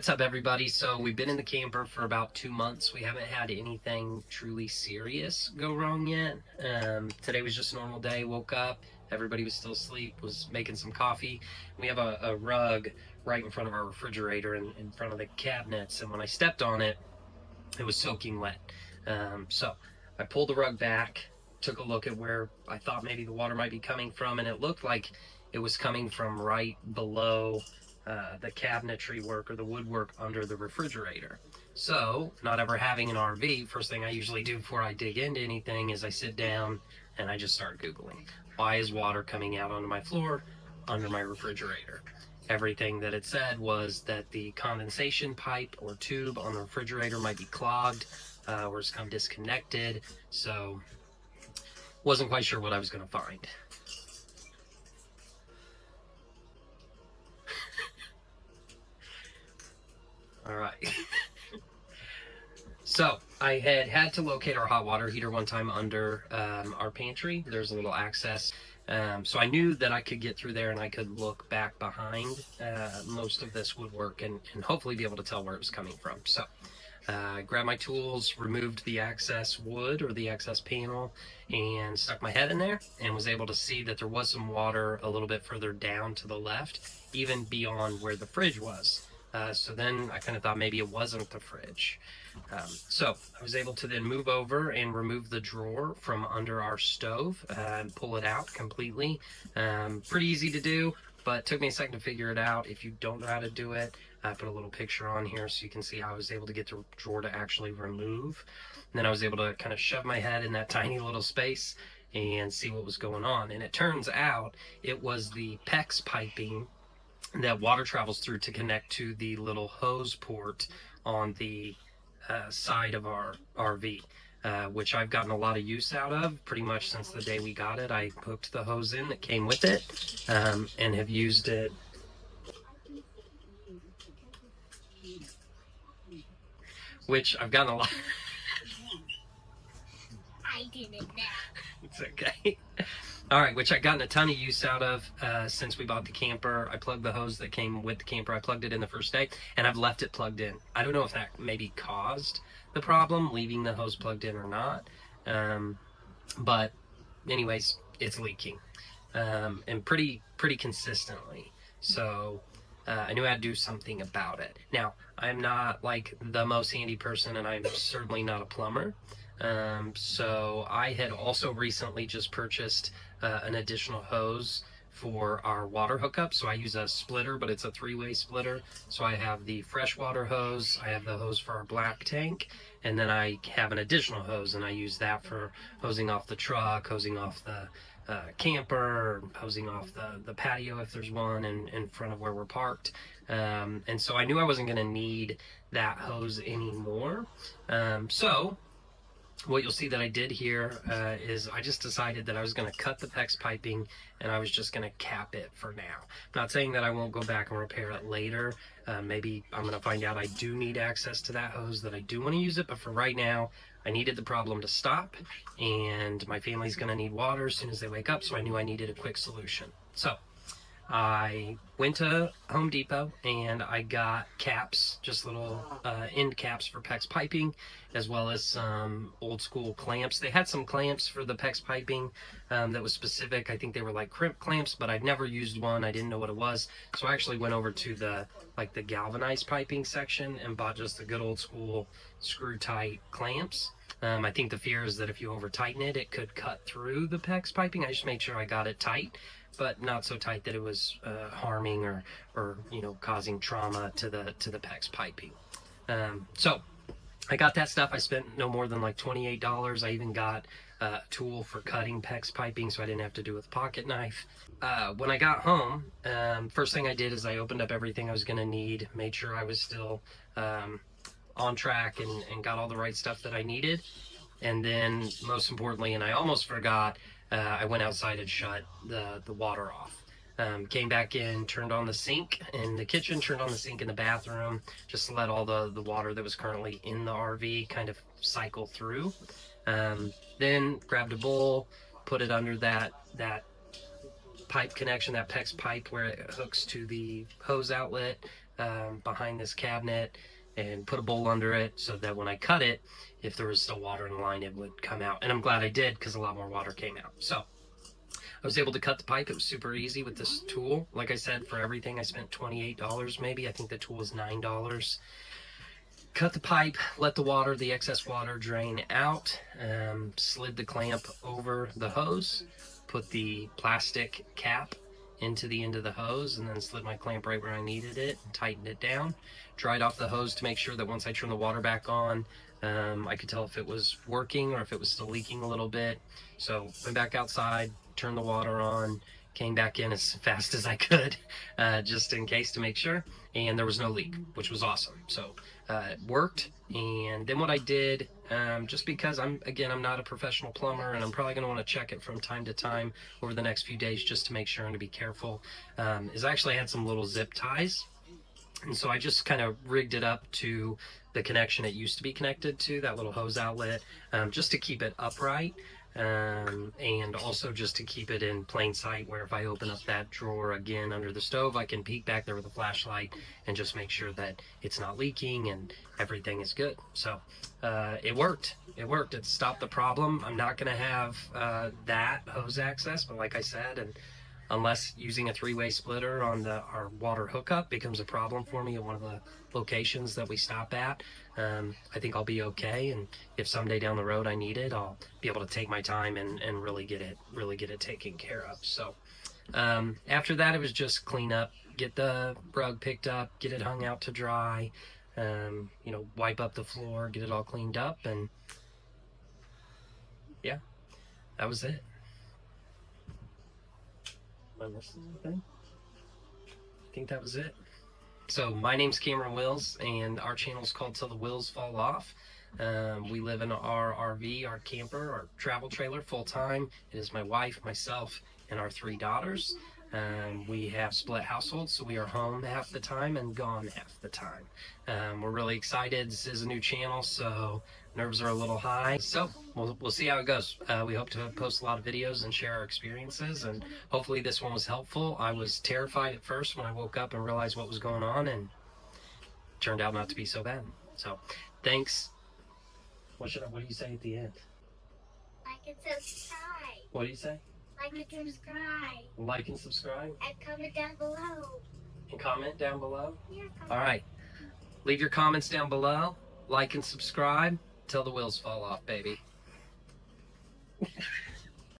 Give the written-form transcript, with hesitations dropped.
What's up, everybody? So we've been in the camper for about 2 months. We haven't had anything truly serious go wrong yet. Today was just a normal day. Woke up, everybody was still asleep, was making some coffee. We have a rug right in front of our refrigerator and in front of the cabinets, and when I stepped on it, it was soaking wet. So I pulled the rug back, took a look at where I thought maybe the water might be coming from, and it looked like it was coming from right below the cabinetry work or the woodwork under the refrigerator. So, not ever having an RV, first thing I usually do before I dig into anything is I sit down and I just start Googling. Why is water coming out onto my floor under my refrigerator? Everything that it said was that the condensation pipe or tube on the refrigerator might be clogged or it's come disconnected. So, wasn't quite sure what I was going to find. All right. So I had to locate our hot water heater one time under our pantry. There's a little access. So I knew that I could get through there and I could look back behind most of this woodwork and hopefully be able to tell where it was coming from. So I grabbed my tools, removed the excess wood or the excess panel, and stuck my head in there and was able to see that there was some water a little bit further down to the left, even beyond where the fridge was. So then I kind of thought maybe it wasn't the fridge. So I was able to then move over and remove the drawer from under our stove and pull it out completely. Pretty easy to do, but it took me a second to figure it out. If you don't know how to do it, I put a little picture on here so you can see how I was able to get the drawer to actually remove. And then I was able to kind of shove my head in that tiny little space and see what was going on. And it turns out it was the PEX piping that water travels through to connect to the little hose port on the side of our RV, which I've gotten a lot of use out of pretty much since the day we got it. I hooked the hose in that came with it and have used it. Which I've gotten a lot. I did it now. It's okay. All right, which I've gotten a ton of use out of since we bought the camper. I plugged the hose that came with the camper. I plugged it in the first day, and I've left it plugged in. I don't know if that maybe caused the problem, leaving the hose plugged in or not. But anyways, it's leaking, and pretty consistently. So I knew I had to do something about it. Now, I'm not like the most handy person, and I'm certainly not a plumber. So I had also recently just purchased an additional hose for our water hookup. So I use a splitter, but it's a three-way splitter. So I have the freshwater hose, I have the hose for our black tank, and then I have an additional hose, and I use that for hosing off the truck, hosing off the camper, hosing off the patio if there's one in front of where we're parked. And so I knew I wasn't going to need that hose anymore. So what you'll see that I did here is I just decided that I was going to cut the PEX piping and I was just going to cap it for now. I'm not saying that I won't go back and repair it later. Maybe I'm going to find out I do need access to that hose, that I do want to use it, but for right now, I needed the problem to stop, and my family's going to need water as soon as they wake up, so I knew I needed a quick solution. So I went to Home Depot and I got caps, just little end caps for PEX piping, as well as some old school clamps. They had some clamps for the PEX piping that was specific. I think they were like crimp clamps, but I'd never used one. I didn't know what it was. So I actually went over to the galvanized piping section and bought just the good old school screw tight clamps. I think the fear is that if you over tighten it, it could cut through the PEX piping. I just made sure I got it tight, but not so tight that it was harming or causing trauma to the PEX piping. So I got that stuff. I spent no more than like $28. I even got a tool for cutting PEX piping, so I didn't have to do it with a pocket knife. When I got home, first thing I did is I opened up everything I was going to need, made sure I was still on track and got all the right stuff that I needed. And then most importantly, and I almost forgot, I went outside and shut the water off. Came back in, turned on the sink in the kitchen, turned on the sink in the bathroom, just to let all the water that was currently in the RV kind of cycle through. Then grabbed a bowl, put it under that pipe connection, that PEX pipe where it hooks to the hose outlet, behind this cabinet and put a bowl under it so that when I cut it, if there was still water in the line, it would come out. And I'm glad I did, because a lot more water came out. So I was able to cut the pipe. It was super easy with this tool. Like I said, for everything, I spent $28 maybe. I think the tool was $9. Cut the pipe, let the excess water drain out, slid the clamp over the hose, put the plastic cap into the end of the hose, and then slid my clamp right where I needed it and tightened it down. Dried off the hose to make sure that once I turned the water back on, I could tell if it was working or if it was still leaking a little bit. So went back outside, turned the water on, came back in as fast as I could, just in case to make sure, and there was no leak, which was awesome. So it worked. And then what I did, just because I'm not a professional plumber, and I'm probably going to want to check it from time to time over the next few days just to make sure and to be careful, is I actually had some little zip ties. And so I just kind of rigged it up to the connection it used to be connected to, that little hose outlet, just to keep it upright. And also just to keep it in plain sight, where if I open up that drawer again under the stove, I can peek back there with a flashlight and just make sure that it's not leaking and everything is good. So it worked. It stopped the problem. I'm not going to have that hose access, but like I said, and unless using a three-way splitter on our water hookup becomes a problem for me at one of the locations that we stop at, I think I'll be okay. And if someday down the road I need it, I'll be able to take my time and really get it taken care of. So after that, it was just clean up, get the rug picked up, get it hung out to dry, wipe up the floor, get it all cleaned up, and yeah, that was it. Am I missing anything? I think that was it. So my name's Cameron Wills, and our channel is called Till the Wheels Fall Off. We live in our RV, our camper, our travel trailer full time. It is my wife, myself, and our 3 daughters. We have split households, so we are home half the time and gone half the time. We're really excited. This is a new channel, so nerves are a little high. So we'll see how it goes. We hope to post a lot of videos and share our experiences, and hopefully this one was helpful. I was terrified at first when I woke up and realized what was going on, and it turned out not to be so bad. So thanks. What do you say at the end? Like and subscribe. What do you say? Like and subscribe. Like and subscribe. And comment down below. And comment down below? Yeah, comment. All right. Leave your comments down below. Like and subscribe. Till the wheels fall off, baby.